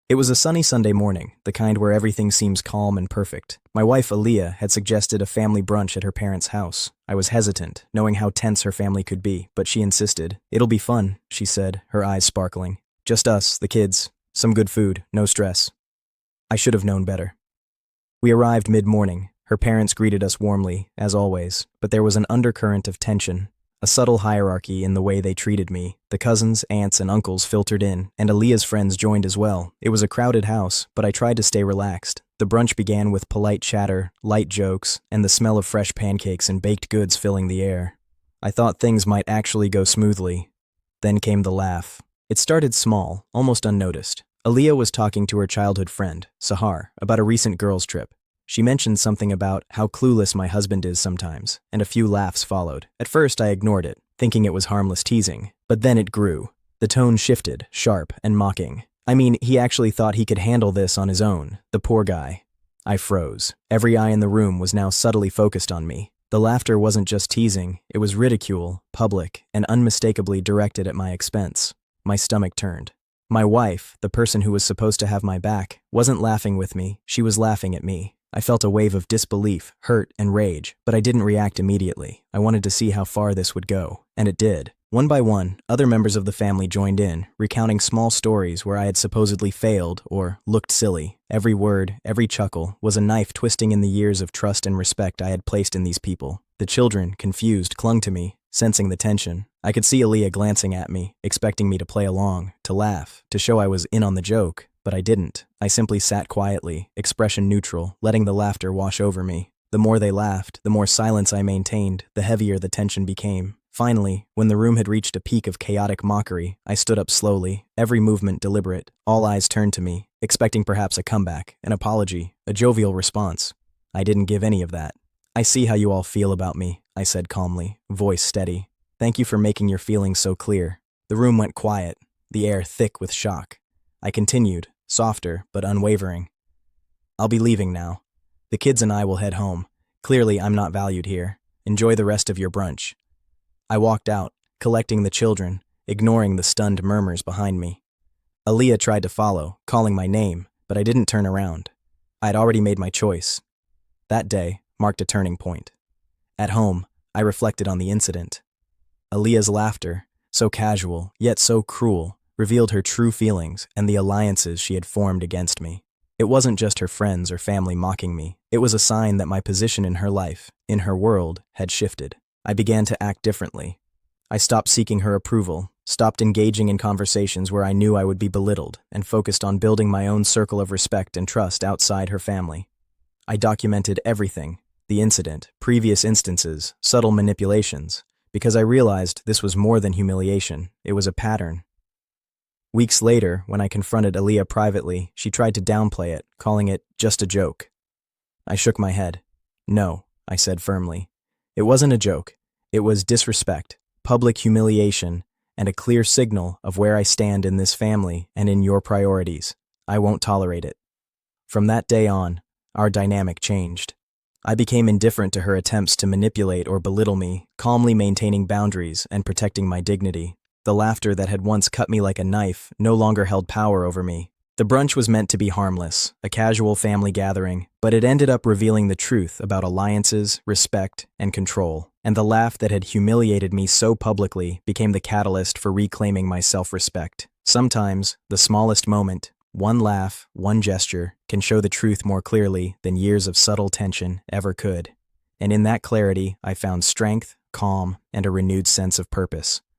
It was a sunny Sunday morning, the kind where everything seems calm and perfect. My wife, Aaliyah, had suggested a family brunch at her parents' house. I was hesitant, knowing how tense her family could be, but she insisted. "It'll be fun," she said, her eyes sparkling. "Just us, the kids. Some good food, no stress." I should have known better. We arrived mid-morning. Her parents greeted us warmly, as always, but there was an undercurrent of tension. A subtle hierarchy in the way they treated me. The cousins, aunts, and uncles filtered in, and Aaliyah's friends joined as well. It was a crowded house, but I tried to stay relaxed. The brunch began with polite chatter, light jokes, and the smell of fresh pancakes and baked goods filling the air. I thought things might actually go smoothly. Then came the laugh. It started small, almost unnoticed. Aaliyah was talking to her childhood friend, Sahar, about a recent girls' trip. She mentioned something about how clueless my husband is sometimes, and a few laughs followed. At first, I ignored it, thinking it was harmless teasing. But then it grew. The tone shifted, sharp and mocking. I mean, he actually thought he could handle this on his own, the poor guy. I froze. Every eye in the room was now subtly focused on me. The laughter wasn't just teasing, it was ridicule, public, and unmistakably directed at my expense. My stomach turned. My wife, the person who was supposed to have my back, wasn't laughing with me, she was laughing at me. I felt a wave of disbelief, hurt, and rage, but I didn't react immediately. I wanted to see how far this would go, and it did. One by one, other members of the family joined in, recounting small stories where I had supposedly failed or looked silly. Every word, every chuckle, was a knife twisting in the years of trust and respect I had placed in these people. The children, confused, clung to me, sensing the tension. I could see Aaliyah glancing at me, expecting me to play along, to laugh, to show I was in on the joke. But I didn't. I simply sat quietly, expression neutral, letting the laughter wash over me. The more they laughed, the more silence I maintained, the heavier the tension became. Finally, when the room had reached a peak of chaotic mockery, I stood up slowly, every movement deliberate. All eyes turned to me, expecting perhaps a comeback, an apology, a jovial response. I didn't give any of that. "I see how you all feel about me," I said calmly, voice steady. "Thank you for making your feelings so clear." The room went quiet, the air thick with shock. I continued, softer but unwavering. "I'll be leaving now. The kids and I will head home. Clearly, I'm not valued here. Enjoy the rest of your brunch." I walked out, collecting the children, ignoring the stunned murmurs behind me. Aaliyah tried to follow, calling my name, but I didn't turn around. I had already made my choice. That day marked a turning point. At home, I reflected on the incident. Aaliyah's laughter, so casual, yet so cruel, revealed her true feelings and the alliances she had formed against me. It wasn't just her friends or family mocking me. It was a sign that my position in her life, in her world, had shifted. I began to act differently. I stopped seeking her approval, stopped engaging in conversations where I knew I would be belittled, and focused on building my own circle of respect and trust outside her family. I documented everything, the incident, previous instances, subtle manipulations, because I realized this was more than humiliation, it was a pattern. Weeks later, when I confronted Aaliyah privately, she tried to downplay it, calling it just a joke. I shook my head. "No," I said firmly. "It wasn't a joke. It was disrespect, public humiliation, and a clear signal of where I stand in this family and in your priorities. I won't tolerate it." From that day on, our dynamic changed. I became indifferent to her attempts to manipulate or belittle me, calmly maintaining boundaries and protecting my dignity. The laughter that had once cut me like a knife no longer held power over me. The brunch was meant to be harmless, a casual family gathering, but it ended up revealing the truth about alliances, respect, and control. And the laugh that had humiliated me so publicly became the catalyst for reclaiming my self-respect. Sometimes, the smallest moment, one laugh, one gesture, can show the truth more clearly than years of subtle tension ever could. And in that clarity, I found strength, calm, and a renewed sense of purpose.